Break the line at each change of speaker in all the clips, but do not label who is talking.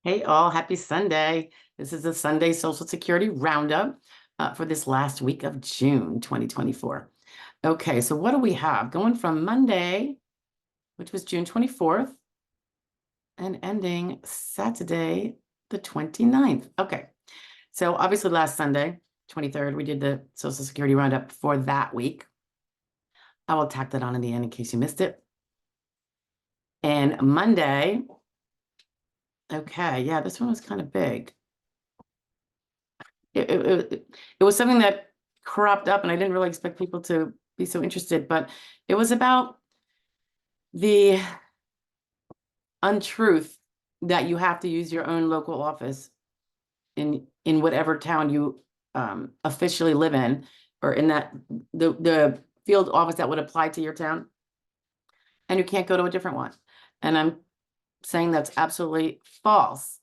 Hey all, happy Sunday. This is the Sunday Social Security Roundup for this last week of June 2024. Okay, so what do we have? Going from Monday, which was June 24th, and ending Saturday, the 29th. Okay, so obviously last Sunday, 23rd, we did the Social Security Roundup for that week. I will tack that on in the end in case you missed it. And Monday, okay, yeah, this one was kind of big. It was something that cropped up and I didn't really expect people to be so interested, but it was about the untruth that you have to use your own local office in whatever town you officially live in, or in that the field office that would apply to your town, and you can't go to a different one. And I'm saying that's absolutely false.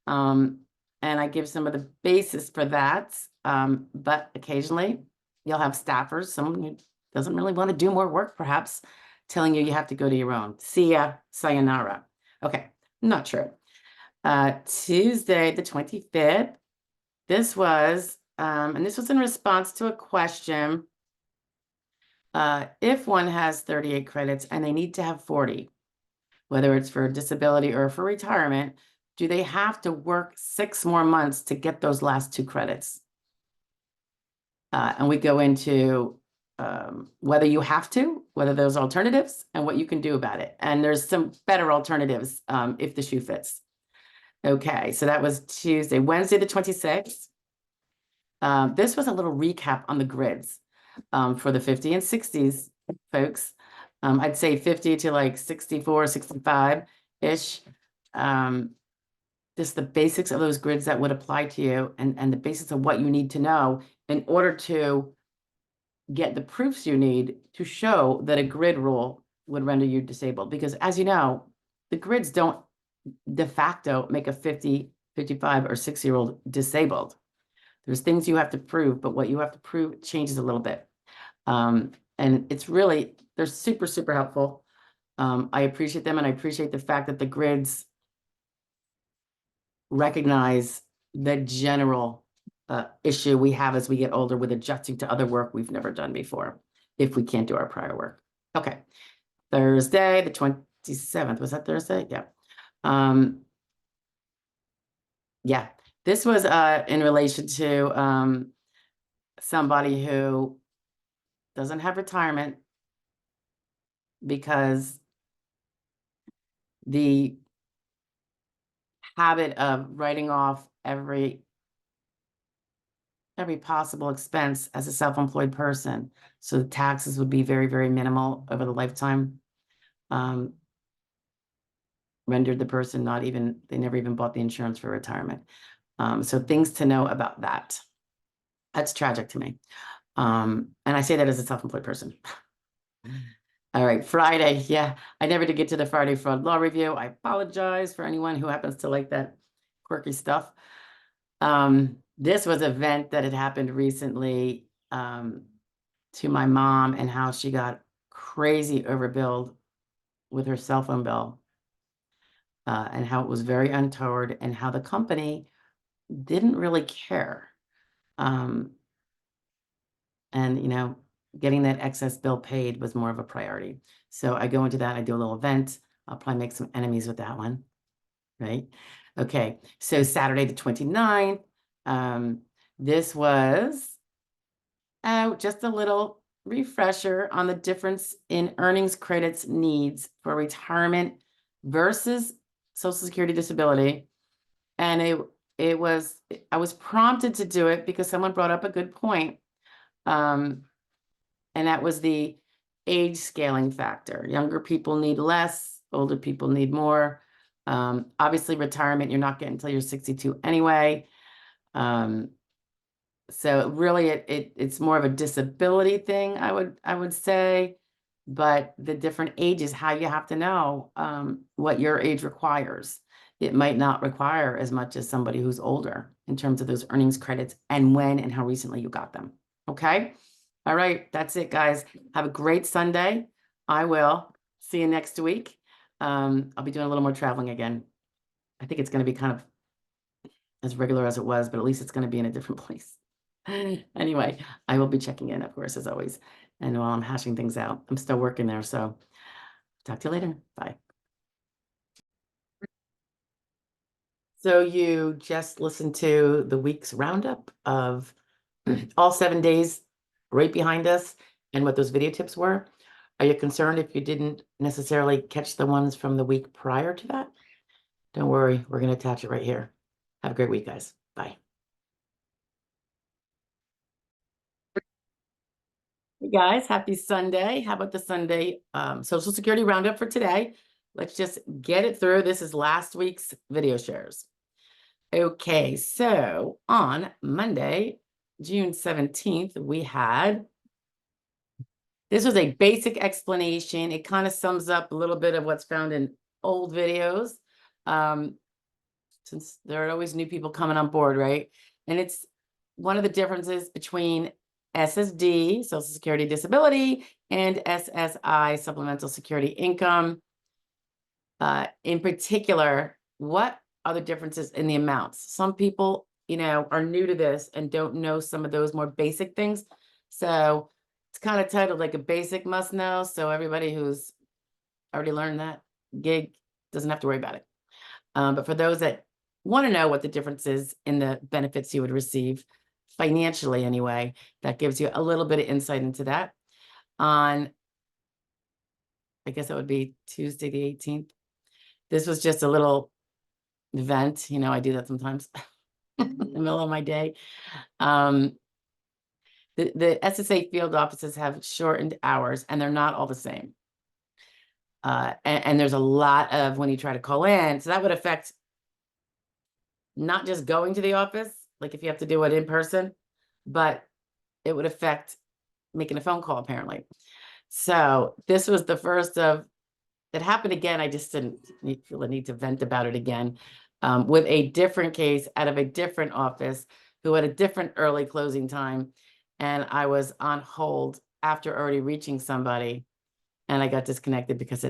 And I give some of the basis for that. But occasionally you'll have staffers, someone who doesn't really want to do more work, perhaps, telling you have to go to your own. See ya, sayonara. Okay, not true. Tuesday, the 25th, this was, and this was in response to a question. If one has 38 credits and they need to have 40, whether it's for disability or for retirement, do they have to work 6 more months to get those last 2 credits? And we go into whether you have to, whether there's alternatives, and what you can do about it. And there's some better alternatives if the shoe fits. Okay, so that was Tuesday. Wednesday, the 26th. This was a little recap on the grids for the 50 and 60s folks. I'd say 50 to like 64, 65-ish. Just the basics of those grids that would apply to you, and the basics of what you need to know in order to get the proofs you need to show that a grid rule would render you disabled. Because as you know, the grids don't de facto make a 50, 55, or 60-year-old disabled. There's things you have to prove, but what you have to prove changes a little bit. And it's really, they're super, super helpful. I appreciate them, and I appreciate the fact that the grids recognize the general issue we have as we get older with adjusting to other work we've never done before, if we can't do our prior work. Okay, Thursday, the 27th, was that Thursday? Yeah. Yeah, this was in relation to somebody who doesn't have retirement because the habit of writing off every possible expense as a self-employed person, so the taxes would be very, very minimal over the lifetime, rendered the person they never even bought the insurance for retirement. So things to know about that. That's tragic to me. And I say that as a self-employed person. All right, Friday. Yeah, I never did get to the Friday fraud law review. I apologize for anyone who happens to like that quirky stuff. This was an event that had happened recently to my mom, and how she got crazy overbilled with her cell phone bill, and how it was very untoward, and how the company didn't really care. And, getting that excess bill paid was more of a priority. So I go into that, I do a little event. I'll probably make some enemies with that one, right? Okay, so Saturday the 29th, this was just a little refresher on the difference in earnings credits needs for retirement versus Social Security disability. And I was prompted to do it because someone brought up a good point. And that was the age scaling factor. Younger people need less, older people need more. Obviously, retirement, you're not getting until you're 62 anyway. So really, it's more of a disability thing, I would say. But the different ages, how you have to know what your age requires. It might not require as much as somebody who's older in terms of those earnings credits and when and how recently you got them. Okay. All right. That's it, guys. Have a great Sunday. I will see you next week. I'll be doing a little more traveling again. I think it's going to be kind of as regular as it was, but at least it's going to be in a different place. Anyway, I will be checking in, of course, as always. And while I'm hashing things out, I'm still working there. So talk to you later. Bye. So you just listened to the week's roundup of all 7 days right behind us and what those video tips were. Are you concerned if you didn't necessarily catch the ones from the week prior to that? Don't worry, we're going to attach it right here. Have a great week, guys. Bye. Hey guys, happy Sunday. How about the Sunday Social Security roundup for today? Let's just get it through. This is last week's video shares. Okay, so on Monday, June 17th, we had, this was a basic explanation. It kind of sums up a little bit of what's found in old videos. Since there are always new people coming on board, right? And it's one of the differences between SSD, Social Security Disability, and SSI, Supplemental Security Income. In particular, what are the differences in the amounts? Some people, are new to this and don't know some of those more basic things. So it's kind of titled like a basic must know. So everybody who's already learned that gig doesn't have to worry about it. But for those that want to know what the difference is in the benefits you would receive financially anyway, that gives you a little bit of insight into that. On, I guess that would be Tuesday the 18th. This was just a little event. I do that sometimes in the middle of my day. The SSA field offices have shortened hours and they're not all the same. And there's a lot of when you try to call in. So that would affect not just going to the office, like if you have to do it in person, but it would affect making a phone call apparently. So this was the first of, it happened again. I just didn't feel the need to vent about it again, with a different case out of a different office who had a different early closing time. And I was on hold after already reaching somebody and I got disconnected because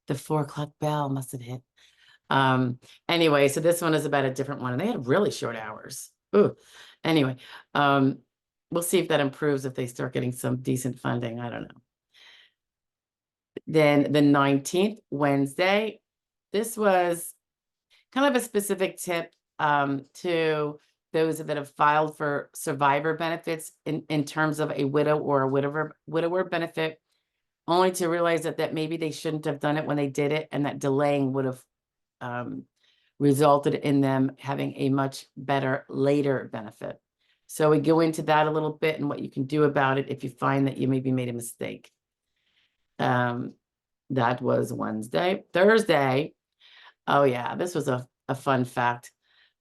the 4 o'clock bell must have hit. Anyway, so this one is about a different one and they had really short hours. Ooh. Anyway, we'll see if that improves if they start getting some decent funding. I don't know. Then the 19th, Wednesday, this was kind of a specific tip to those that have filed for survivor benefits in terms of a widow or a widower benefit, only to realize that maybe they shouldn't have done it when they did it, and that delaying would have resulted in them having a much better later benefit. So we go into that a little bit and what you can do about it if you find that you maybe made a mistake. That was Wednesday. Thursday, oh yeah, this was a fun fact.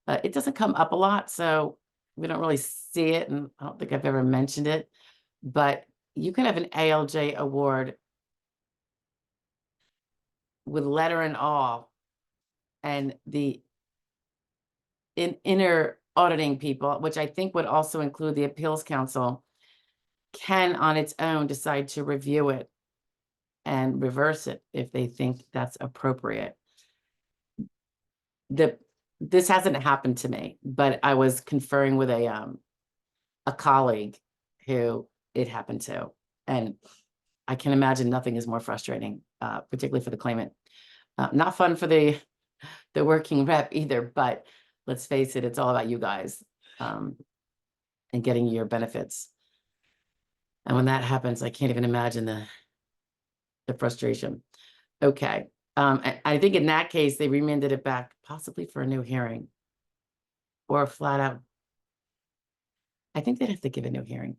It doesn't come up a lot, so we don't really see it, and I don't think I've ever mentioned it, but you can have an ALJ award with letter and all, and the inner auditing people, which I think would also include the appeals council, can on its own decide to review it and reverse it if they think that's appropriate. This hasn't happened to me, but I was conferring with a colleague who it happened to, and I can imagine nothing is more frustrating, particularly for the claimant. Not fun for the working rep either, but let's face it, it's all about you guys and getting your benefits. And when that happens, I can't even imagine the frustration. Okay. I think in that case, they remanded it back possibly for a new hearing or flat out. I think they'd have to give a new hearing.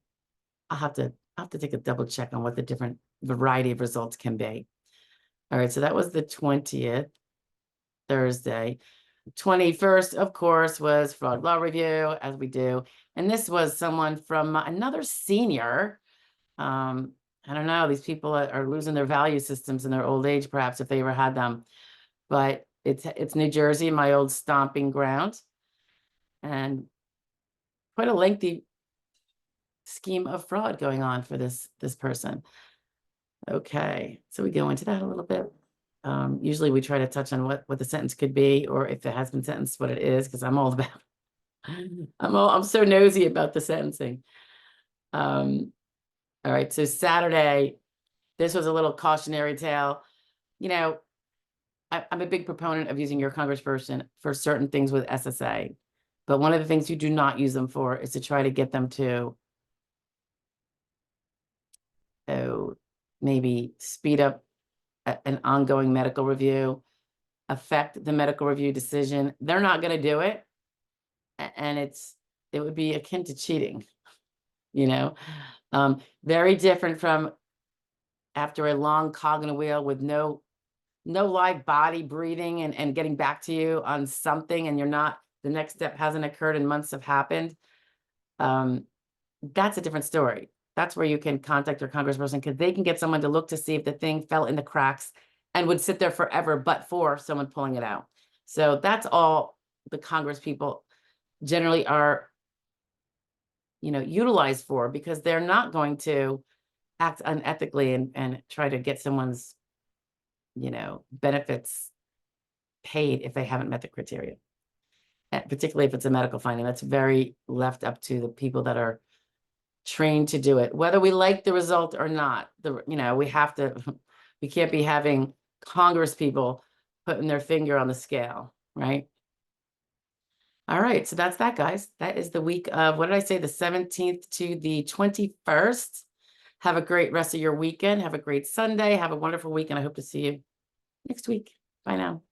I'll have to take a double check on what the different variety of results can be. All right. So that was the 20th, Thursday. 21st, of course, was fraud law review, as we do. And this was someone from another senior. I don't know, these people are losing their value systems in their old age, perhaps, if they ever had them. But it's New Jersey, my old stomping ground. And quite a lengthy scheme of fraud going on for this person. Okay, so we go into that a little bit. Usually we try to touch on what the sentence could be, or if it has been sentenced, what it is, because I'm all about I'm so nosy about the sentencing. All right, so Saturday, this was a little cautionary tale. You know, I'm a big proponent of using your congressperson for certain things with SSA, but one of the things you do not use them for is to try to get them to maybe speed up an ongoing medical review, affect the medical review decision. They're not going to do it, and it would be akin to cheating, you know. Very different from after a long cog in a wheel with no live body breathing and getting back to you on something, and you're not, the next step hasn't occurred and months have happened. That's a different story. That's where you can contact your congressperson, because they can get someone to look to see if the thing fell in the cracks and would sit there forever, but for someone pulling it out. So that's all the Congress people generally are, utilized for, because they're not going to act unethically and try to get someone's, benefits paid if they haven't met the criteria. And particularly if it's a medical finding, that's very left up to the people that are trained to do it, whether we like the result or not. We have to, we can't be having Congress people putting their finger on the scale, right? All right, so that's that, guys. That is the week of, what did I say, the 17th to the 21st. Have a great rest of your weekend. Have a great Sunday. Have a wonderful week, and I hope to see you next week. Bye now.